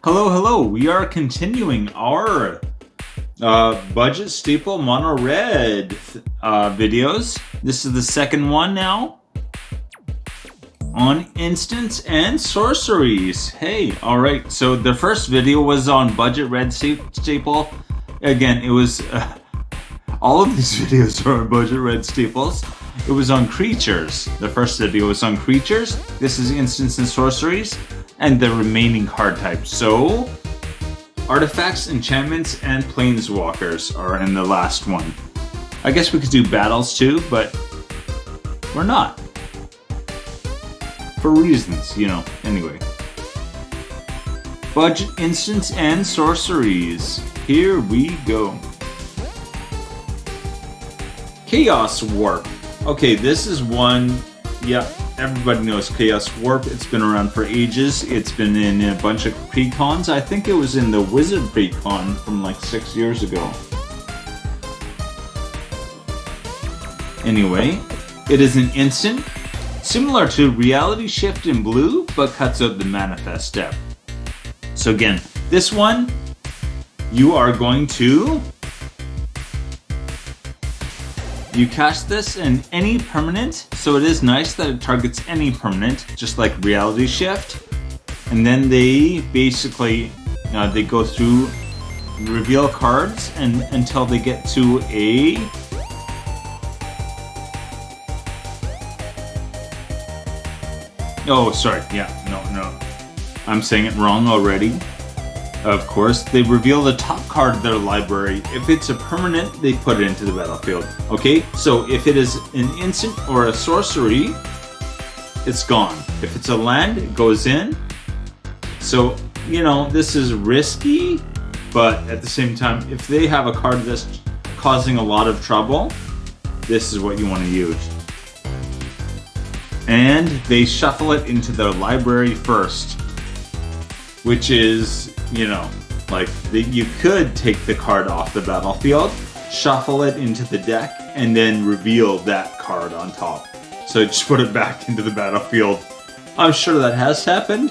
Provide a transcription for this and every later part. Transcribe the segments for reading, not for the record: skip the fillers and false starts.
Hello, hello. We are continuing our budget staple mono red videos. This is the second one now on instants and sorceries. Hey, all right. So the first video was on budget red staple. Again, it was all of these videos are on budget red staples. It was on creatures. The first video was on creatures. This is instants and sorceries. And the remaining card types. So, artifacts, enchantments, and planeswalkers are in the last one. I guess we could do battles too, but we're not. For reasons, you know, anyway. Budget instants and sorceries. Here we go. Chaos Warp. Okay, this is one, yeah. Everybody knows Chaos Warp. It's been around for ages. It's been in a bunch of pre-cons. I think it was in the Wizard pre-con from like 6 years ago. Anyway, it is an instant, similar to Reality Shift in blue, but cuts out the manifest step. So again, this one, you are going to... You cast this in any permanent, so it is nice that it targets any permanent, just like Reality Shift. And then they basically, they go through, reveal cards, and until they get to a... Oh, sorry, yeah, no. I'm saying it wrong already. Of course, they reveal the top card of their library. If it's a permanent, they put it into the battlefield. Okay, so if it is an instant or a sorcery, it's gone. If it's a land, it goes in. So, you know, this is risky, but at the same time, if they have a card that's causing a lot of trouble, this is what you want to use. And they shuffle it into their library first, which is... You know, like you could take the card off the battlefield, shuffle it into the deck, and then reveal that card on top. So just put it back into the battlefield. I'm sure that has happened.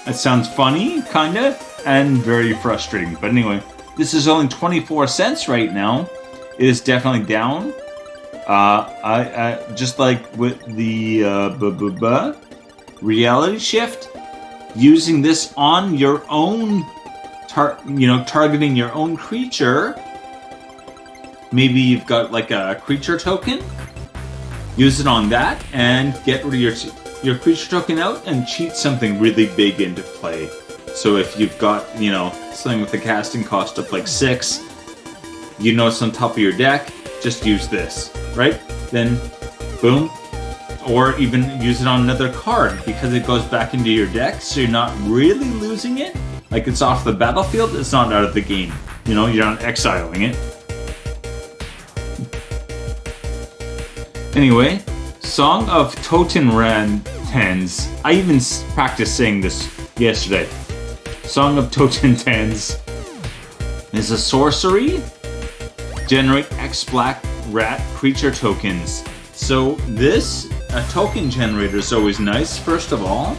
It sounds funny, kinda, and very frustrating. But anyway, this is only 24 cents right now. It is definitely down. I just like with the Reality Shift. Using this on your own, targeting your own creature. Maybe you've got like a creature token. Use it on that and get rid of your creature token out and cheat something really big into play. So if you've got, something with a casting cost of like 6, it's on top of your deck, just use this, right? Then, boom. Or even use it on another card because it goes back into your deck, so you're not really losing it. Like it's off the battlefield, it's not out of the game. You're not exiling it. Anyway, Song of Totentens. I even practiced saying this yesterday. Song of Totentens is a sorcery. Generate X black rat creature tokens. So this, a token generator is always nice, first of all.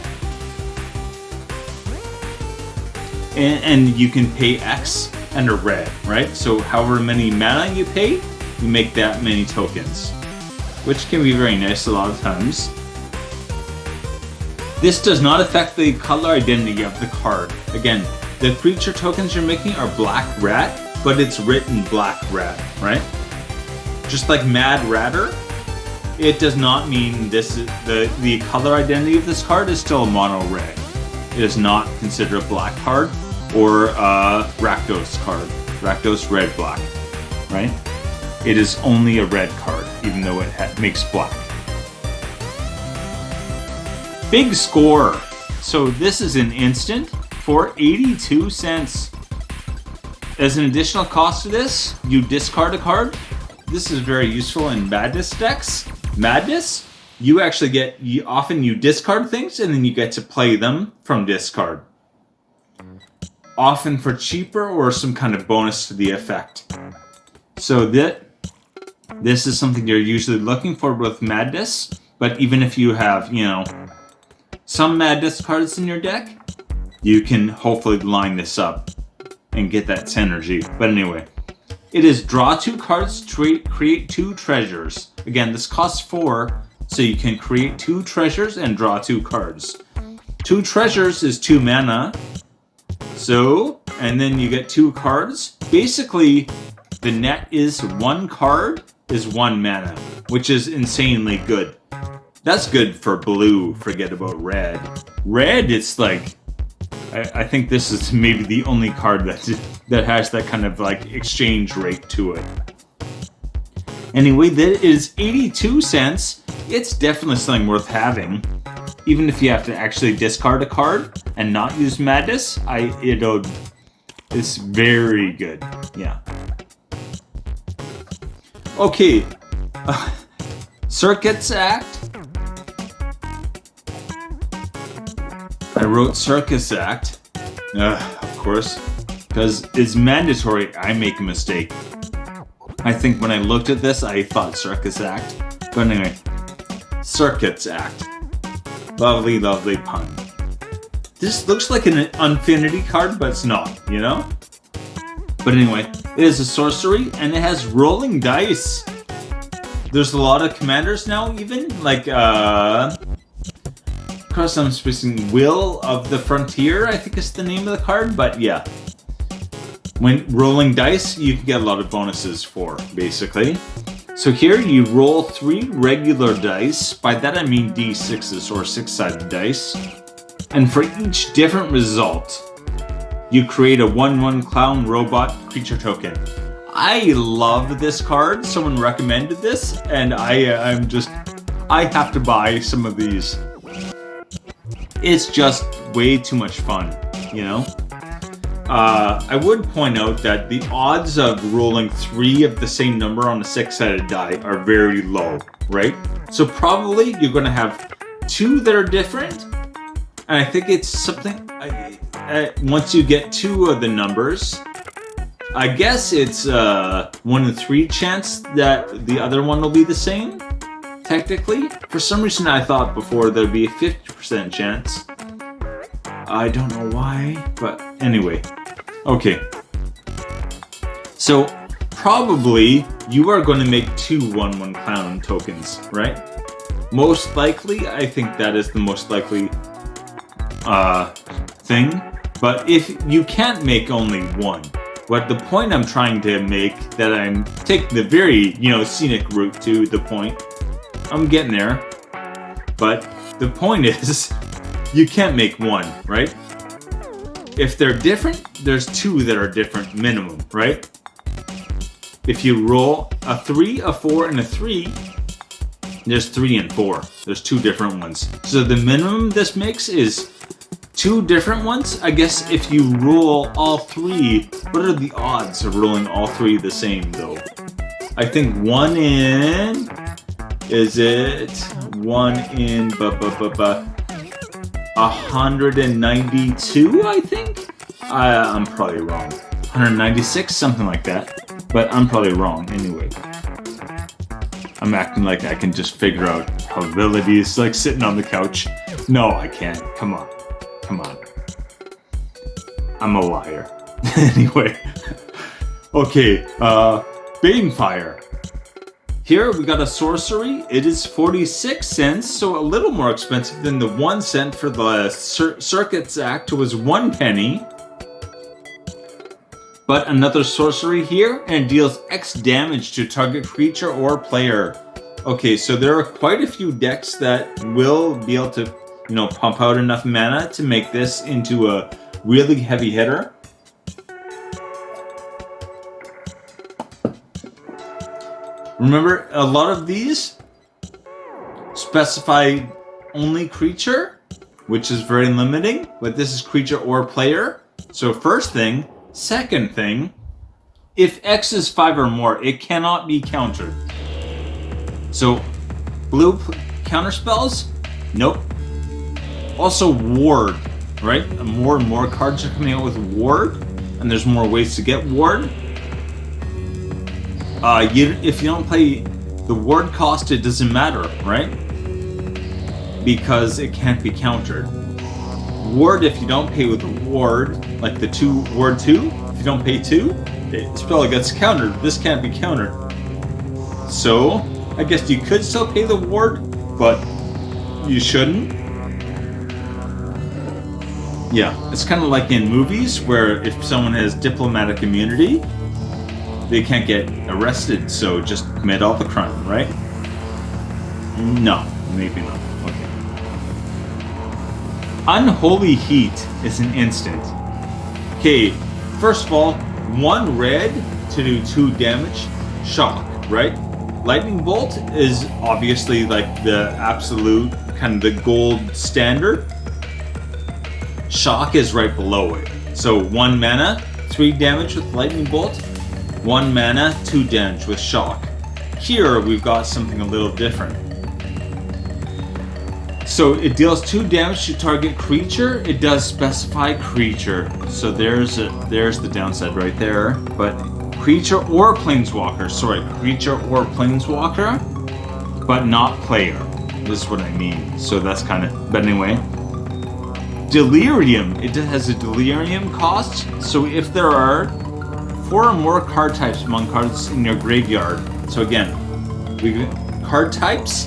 And you can pay X and a red, right? So however many mana you pay, you make that many tokens. Which can be very nice a lot of times. This does not affect the color identity of the card. Again, the creature tokens you're making are black rat, but it's written black rat, right? Just like Mad Ratter. It does not mean this is the color identity of this card is still a mono red. It is not considered a black card or a Rakdos card. Rakdos red black, right? It is only a red card, even though it makes black. Big score. So this is an instant for 82 cents. As an additional cost to this, you discard a card. This is very useful in Madness decks. Madness, you actually get, often you discard things and then you get to play them from discard. Often for cheaper or some kind of bonus to the effect. So this is something you're usually looking for with Madness, but even if you have, some Madness cards in your deck, you can hopefully line this up and get that synergy. But anyway, it is draw 2 cards to create 2 treasures. Again, this costs 4, so you can create 2 treasures and draw 2 cards. 2 treasures is 2 mana. So, and then you get 2 cards. Basically, the net is 1 card is 1 mana, which is insanely good. That's good for blue, forget about red. Red, it's like, I think this is maybe the only card that has that kind of like exchange rate to it. Anyway, that is 82 cents. It's definitely something worth having. Even if you have to actually discard a card and not use Madness, it's very good. Yeah. Okay. Circuits Act. I wrote Circus Act. Of course. Because it's mandatory I make a mistake. I think when I looked at this, I thought Circus Act. But anyway, Circuits Act. Lovely, lovely pun. This looks like an Infinity card, but it's not, you know? But anyway, it is a sorcery, and it has rolling dice. There's a lot of commanders now, even. Like, of course I'm spacing Will of the Frontier, I think is the name of the card, but yeah. When rolling dice, you can get a lot of bonuses for, basically. So here you roll 3 regular dice. By that I mean d6s or 6-sided dice. And for each different result, you create a 1/1 clown robot creature token. I love this card. Someone recommended this, and I have to buy some of these. It's just way too much fun, you know? I would point out that the odds of rolling 3 of the same number on a 6-sided die are very low, right? So probably you're going to have 2 that are different, and I think it's something, once you get 2 of the numbers, I guess it's 1 in 3 chance that the other one will be the same, technically. For some reason I thought before there'd be a 50% chance. I don't know why, but anyway. Okay. So, probably you are going to make 2 1/1 clown tokens, right? Most likely, I think that is the most likely thing. But if you can't make only 1, what the point I'm trying to make, that I'm taking the very, scenic route to the point, I'm getting there. But the point is, you can't make 1, right? If they're different, there's 2 that are different minimum, right? If you roll a 3, a 4, and a 3, there's 3 and 4. There's 2 different ones. So the minimum this makes is 2 different ones. I guess if you roll all 3, what are the odds of rolling all 3 the same though? I think 1 in... Is it 1 in 192, I think? I'm probably wrong. 196, something like that. But I'm probably wrong anyway. I'm acting like I can just figure out probabilities like sitting on the couch. No, I can't. Come on. Come on. I'm a liar. Anyway. Okay, Banefire. Here we got a sorcery. It is 46 cents, so a little more expensive than the 1 cent for the Circuits Act was 1 penny. But another sorcery here, and it deals X damage to target creature or player. Okay, so there are quite a few decks that will be able to, pump out enough mana to make this into a really heavy hitter. Remember, a lot of these specify only creature, which is very limiting, but this is creature or player. So first thing. Second thing, if X is 5 or more, it cannot be countered. So, blue counter spells? Nope. Also Ward, right? More and more cards are coming out with Ward, and there's more ways to get Ward. If you don't play the Ward cost, it doesn't matter, right? Because it can't be countered. Ward, if you don't pay with a ward, like the ward 2, if you don't pay 2, the spell gets countered. This can't be countered. So, I guess you could still pay the ward, but you shouldn't. Yeah, it's kind of like in movies where if someone has diplomatic immunity, they can't get arrested, so just commit all the crime, right? No, maybe not. Okay. Unholy Heat is an instant. Okay, first of all, 1 red to do 2 damage. Shock, right? Lightning Bolt is obviously like the absolute, kind of the gold standard. Shock is right below it. So 1 mana, 3 damage with Lightning Bolt. 1 mana, 2 damage with Shock. Here we've got something a little different. So it deals 2 damage to target creature. It does specify creature. So there's the downside right there. But creature or planeswalker. Sorry, creature or planeswalker, but not player. This is what I mean. So that's kind of, but anyway. Delirium. It has a delirium cost. So if there are 4 or more card types among cards in your graveyard. So again, card types,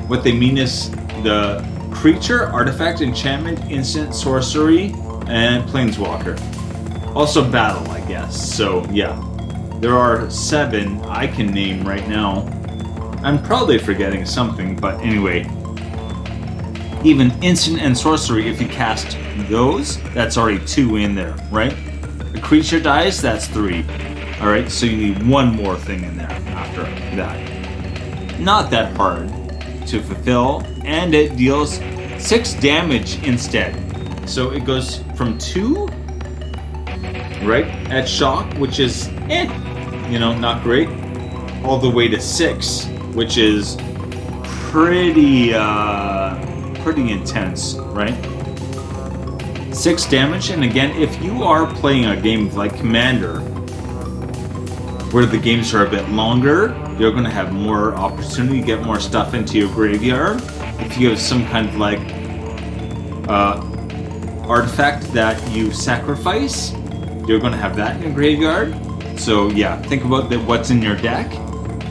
what they mean is the creature, artifact, enchantment, instant, sorcery, and planeswalker. Also battle, I guess. So yeah, there are 7 I can name right now. I'm probably forgetting something, but anyway. Even instant and sorcery, if you cast those, that's already 2 in there, right? A creature dies, that's 3. Alright, so you need 1 more thing in there after that. Not that hard to fulfill, and it deals 6 damage instead. So it goes from 2, right, at shock, which is, not great, all the way to 6, which is pretty intense, right? 6 damage, and again, if you are playing a game like Commander, where the games are a bit longer, you're going to have more opportunity to get more stuff into your graveyard. If you have some kind of like artifact that you sacrifice, you're going to have that in your graveyard. So yeah, think about what's in your deck,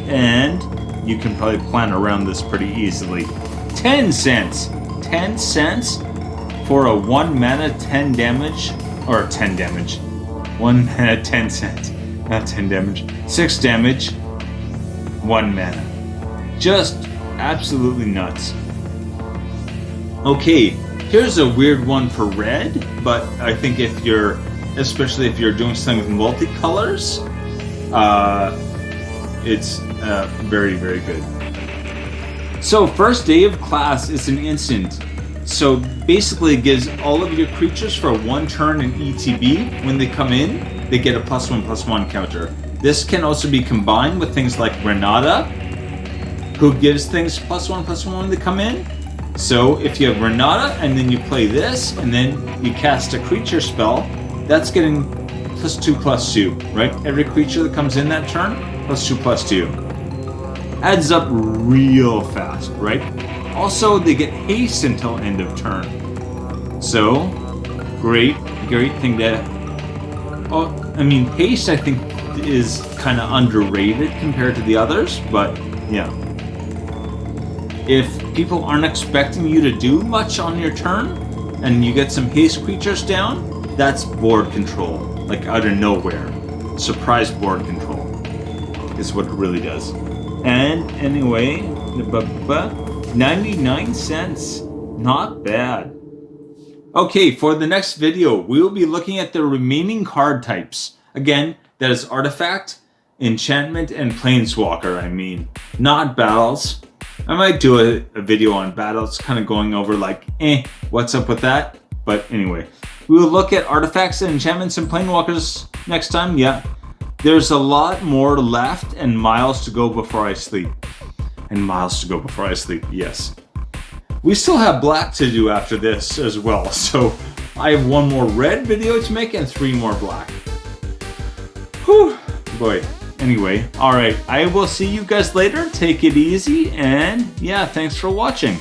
and you can probably plan around this pretty easily. 10 cents! 10 cents for a 1 mana 10 damage, or 10 damage. 1 mana 10 cents. Not 10 damage. 6 damage, 1 mana. Just absolutely nuts. Okay, here's a weird one for red, but I think especially if you're doing something with multicolors, it's very, very good. So first day of class is an instant. So basically it gives all of your creatures for 1 turn in ETB. When they come in, they get a +1/+1 counter. This can also be combined with things like Renata, who gives things +1/+1 when they come in. So if you have Renata and then you play this and then you cast a creature spell, that's getting +2/+2, right? Every creature that comes in that turn, +2/+2. Adds up real fast, right? Also, they get haste until end of turn. So, great thing to... haste I think is kind of underrated compared to the others, but yeah. If people aren't expecting you to do much on your turn, and you get some haste creatures down, that's board control, like out of nowhere. Surprise board control is what it really does. And anyway, 99 cents. Not bad. Okay, for the next video, we will be looking at the remaining card types. Again, that is Artifact, Enchantment, and Planeswalker, not battles. I might do a video on battles, kind of going over like, what's up with that? But anyway, we will look at Artifacts, Enchantments, and Planeswalkers next time, yeah. There's a lot more left and miles to go before I sleep. And miles to go before I sleep, yes. We still have black to do after this as well, so I have 1 more red video to make and 3 more black. Whew, boy. Anyway, alright, I will see you guys later. Take it easy, and yeah, thanks for watching.